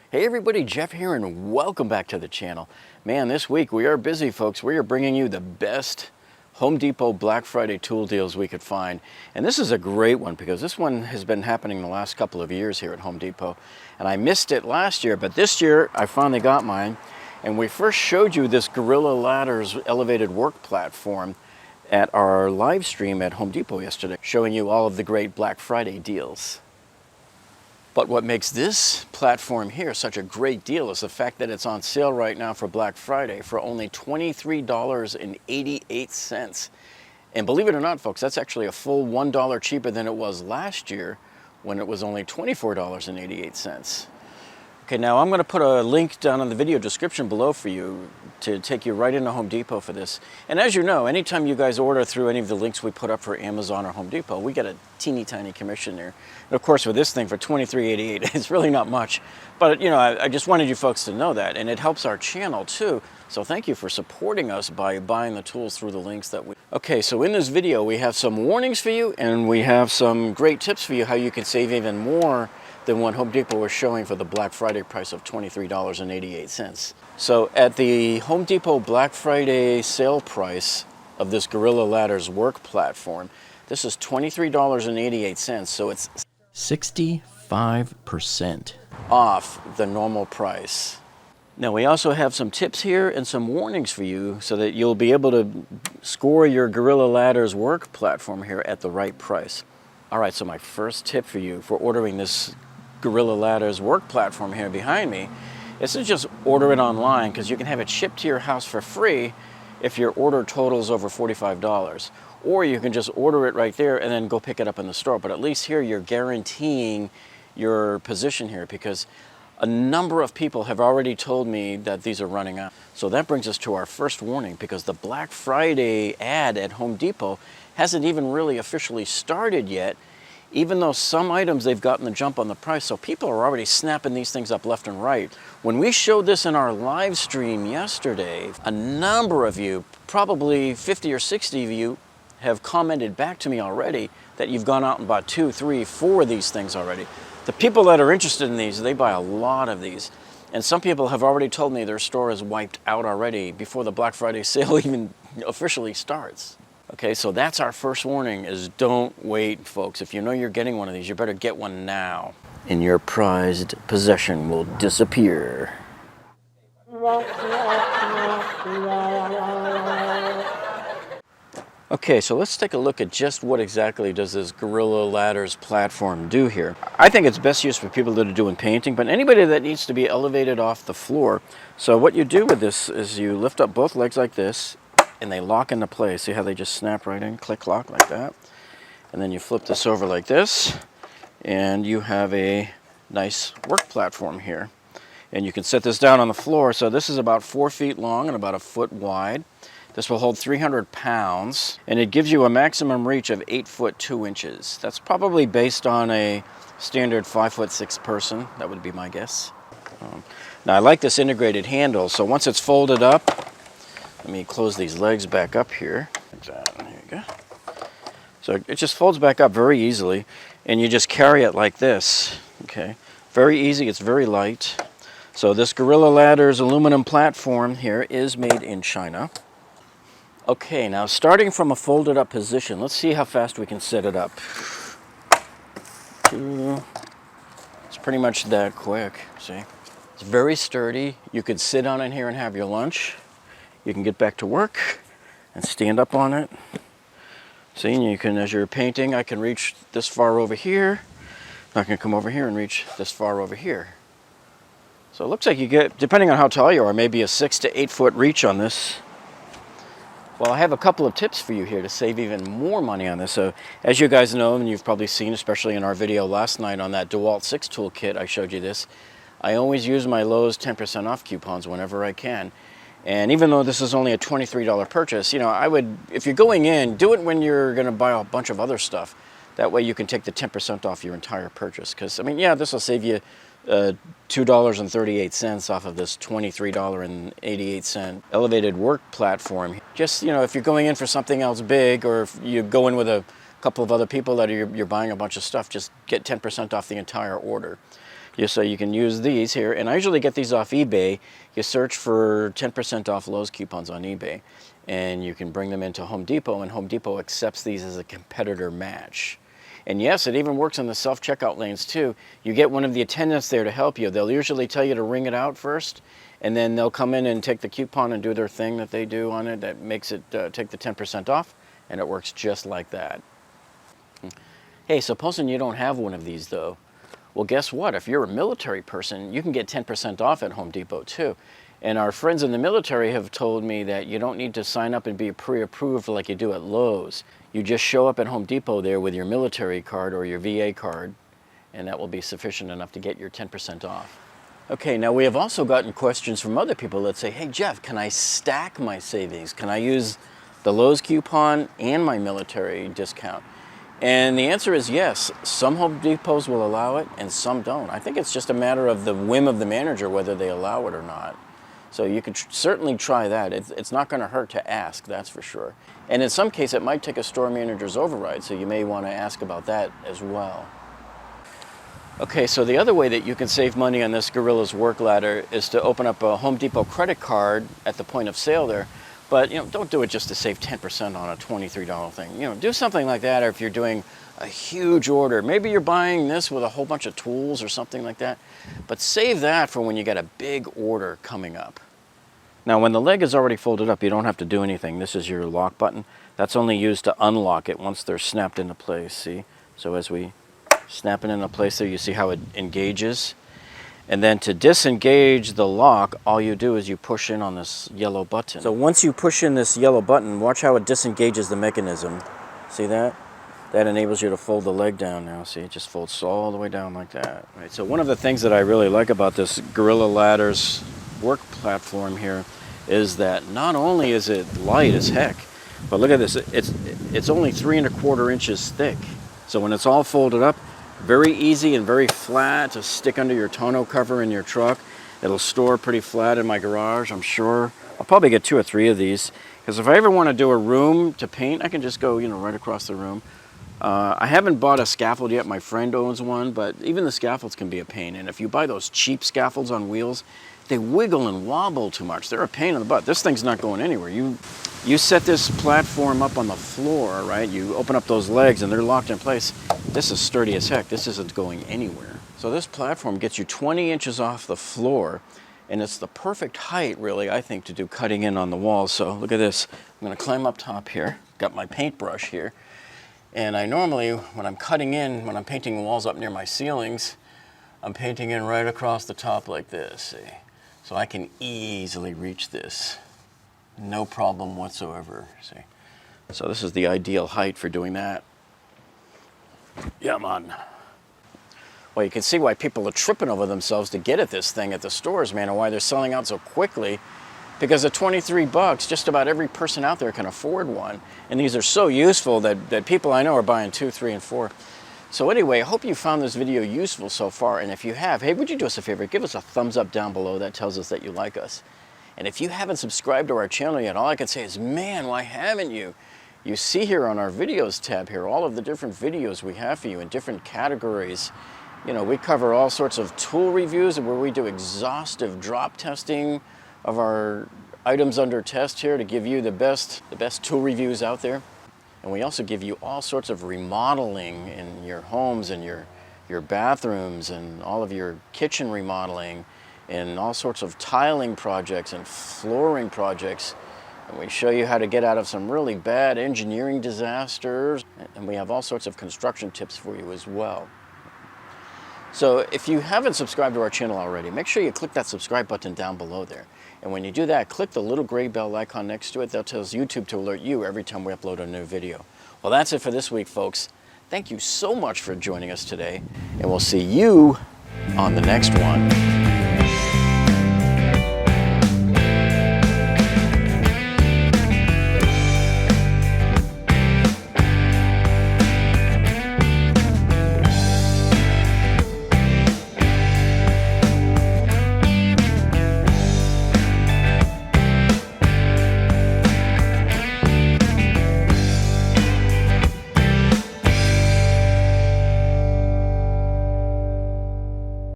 Hey everybody, Jeff here and welcome back to the channel. Man, this week we are busy, folks. We are bringing you the best Home Depot Black Friday tool deals we could find. And this is a great one because this one has been happening the last couple of years here at Home Depot. And I missed it last year, but this year I finally got mine. And we first showed you this Gorilla Ladders elevated work platform at our live stream at Home Depot yesterday, showing you all of the great Black Friday deals. But what makes this platform here such a great deal is the fact that it's on sale right now for Black Friday for only $23.88. And believe it or not, folks, that's actually a full $1 cheaper than it was last year when it was only $24.88. Okay, now I'm going to put a link down in the video description below for you to take you right into Home Depot for this. And as you know, anytime you guys order through any of the links we put up for Amazon or Home Depot, we get a teeny tiny commission there. And of course, with this thing for $23.88, it's really not much. But you know, I just wanted you folks to know that, and it helps our channel too. So thank you for supporting us by buying the tools through the links that we... Okay, so in this video, we have some warnings for you, and we have some great tips for you how you can save even more than what Home Depot was showing for the Black Friday price of $23.88. So at the Home Depot Black Friday sale price of this Gorilla Ladders work platform, this is $23.88, so it's 65% off the normal price. Now we also have some tips here and some warnings for you so that you'll be able to score your Gorilla Ladders work platform here at the right price. All right, so my first tip for you for ordering this Gorilla Ladders work platform here behind me is to just order it online, because you can have it shipped to your house for free if your order totals over $45. Or you can just order it right there and then go pick it up in the store. But at least here you're guaranteeing your position here, because a number of people have already told me that these are running out. So that brings us to our first warning, because the Black Friday ad at Home Depot hasn't even really officially started yet, even though some items they've gotten the jump on the price. So people are already snapping these things up left and right. When we showed this in our live stream yesterday, a number of you, probably 50 or 60 of you, have commented back to me already that you've gone out and bought 2, 3, 4 of these things already. The people that are interested in these, they buy a lot of these. And some people have already told me their store is wiped out already before the Black Friday sale even officially starts. Okay, so that's our first warning, is don't wait, folks. If you know you're getting one of these, you better get one now, and your prized possession will disappear. Okay, so let's take a look at just what exactly does this Gorilla Ladders platform do here. I think it's best used for people that are doing painting, but anybody that needs to be elevated off the floor. So what you do with this is you lift up both legs like this, and they lock into place. See how they just snap right in, click lock like that. And then you flip this over like this, and you have a nice work platform here. And you can set this down on the floor. So this is about 4 feet long and about 1 foot wide. This will hold 300 pounds, and it gives you a maximum reach of 8 foot 2 inches. That's probably based on a standard 5'6" person. That would be my guess. Now I like this integrated handle. So once it's folded up, let me close these legs back up here. Like that. There you go. So it just folds back up very easily, and you just carry it like this. Okay, very easy. It's very light. So this Gorilla Ladders aluminum platform here is made in China. Okay, now starting from a folded up position, let's see how fast we can set it up. It's pretty much that quick. See, it's very sturdy. You could sit on it here and have your lunch. You can get back to work and stand up on it. See, and you can, as you're painting, I can reach this far over here. I can come over here and reach this far over here. So it looks like you get, depending on how tall you are, maybe a 6 to 8 foot reach on this. Well, I have a couple of tips for you here to save even more money on this. So as you guys know, and you've probably seen, especially in our video last night on that DeWalt 6 tool kit, I showed you this. I always use my Lowe's 10% off coupons whenever I can. And even though this is only a $23 purchase, you know, I would, if you're going in, do it when you're going to buy a bunch of other stuff. That way you can take the 10% off your entire purchase. Because, I mean, yeah, this will save you $2.38 off of this $23.88 elevated work platform. Just, you know, if you're going in for something else big, or if you go in with a couple of other people that you're buying a bunch of stuff, just get 10% off the entire order. So you can use these here, and I usually get these off eBay. You search for 10% off Lowe's coupons on eBay, and you can bring them into Home Depot, and Home Depot accepts these as a competitor match. And yes, it even works in the self-checkout lanes too. You get one of the attendants there to help you. They'll usually tell you to ring it out first, and then they'll come in and take the coupon and do their thing that they do on it that makes it take the 10% off, and it works just like that. Hey, supposing you don't have one of these though, well, guess what? If you're a military person, you can get 10% off at Home Depot too. And our friends in the military have told me that you don't need to sign up and be pre-approved like you do at Lowe's. You just show up at Home Depot there with your military card or your VA card, and that will be sufficient enough to get your 10% off. Okay, now we have also gotten questions from other people that say, hey Jeff, can I stack my savings? Can I use the Lowe's coupon and my military discount? And the answer is yes. Some Home Depots will allow it and some don't. I think it's just a matter of the whim of the manager whether they allow it or not. So you could certainly try that. It's not going to hurt to ask, that's for sure. And in some case it might take a store manager's override, so you may want to ask about that as well. Okay, so the other way that you can save money on this Gorilla's work ladder is to open up a Home Depot credit card at the point of sale there. But don't do it just to save 10% on a $23 thing. Do something like that, or if you're doing a huge order. Maybe you're buying this with a whole bunch of tools or something like that. But save that for when you get a big order coming up. Now, when the leg is already folded up, you don't have to do anything. This is your lock button. That's only used to unlock it once they're snapped into place, see? So as we snap it into place there, you see how it engages. And then to disengage the lock, all you do is you push in on this yellow button. So once you push in this yellow button, watch how it disengages the mechanism. See that? That enables you to fold the leg down now. See, it just folds all the way down like that. Right. So one of the things that I really like about this Gorilla Ladder's work platform here is that not only is it light as heck, but look at this, it's only 3 1/4 inches thick. So when it's all folded up, very easy and very flat to stick under your tonneau cover in your truck. It'll store pretty flat in my garage, I'm sure. I'll probably get 2 or 3 of these, because if I ever want to do a room to paint, I can just go, right across the room. I haven't bought a scaffold yet. My friend owns one, but even the scaffolds can be a pain. And if you buy those cheap scaffolds on wheels, they wiggle and wobble too much. They're a pain in the butt. This thing's not going anywhere. You set this platform up on the floor, right? You open up those legs and they're locked in place. This is sturdy as heck. This isn't going anywhere. So this platform gets you 20 inches off the floor, and it's the perfect height, really, I think, to do cutting in on the walls. So look at this. I'm going to climb up top here. Got my paintbrush here. And I normally, when I'm cutting in, when I'm painting walls up near my ceilings, I'm painting in right across the top like this, see? So I can easily reach this. No problem whatsoever, see? So this is the ideal height for doing that. Yeah, man. Well, you can see why people are tripping over themselves to get at this thing at the stores, man, and why they're selling out so quickly. Because at 23 bucks, just about every person out there can afford one. And these are so useful that people I know are buying 2, 3, and 4. So anyway, I hope you found this video useful so far. And if you have, hey, would you do us a favor? Give us a thumbs up down below. That tells us that you like us. And if you haven't subscribed to our channel yet, all I can say is, man, why haven't you? You see here on our videos tab here, all of the different videos we have for you in different categories. We cover all sorts of tool reviews where we do exhaustive drop testing of our items under test here to give you the best tool reviews out there. And we also give you all sorts of remodeling in your homes and your bathrooms and all of your kitchen remodeling and all sorts of tiling projects and flooring projects. And we show you how to get out of some really bad engineering disasters. And we have all sorts of construction tips for you as well. So if you haven't subscribed to our channel already, make sure you click that subscribe button down below there. And when you do that, click the little gray bell icon next to it. That tells YouTube to alert you every time we upload a new video. Well, that's it for this week, folks. Thank you so much for joining us today, and we'll see you on the next one.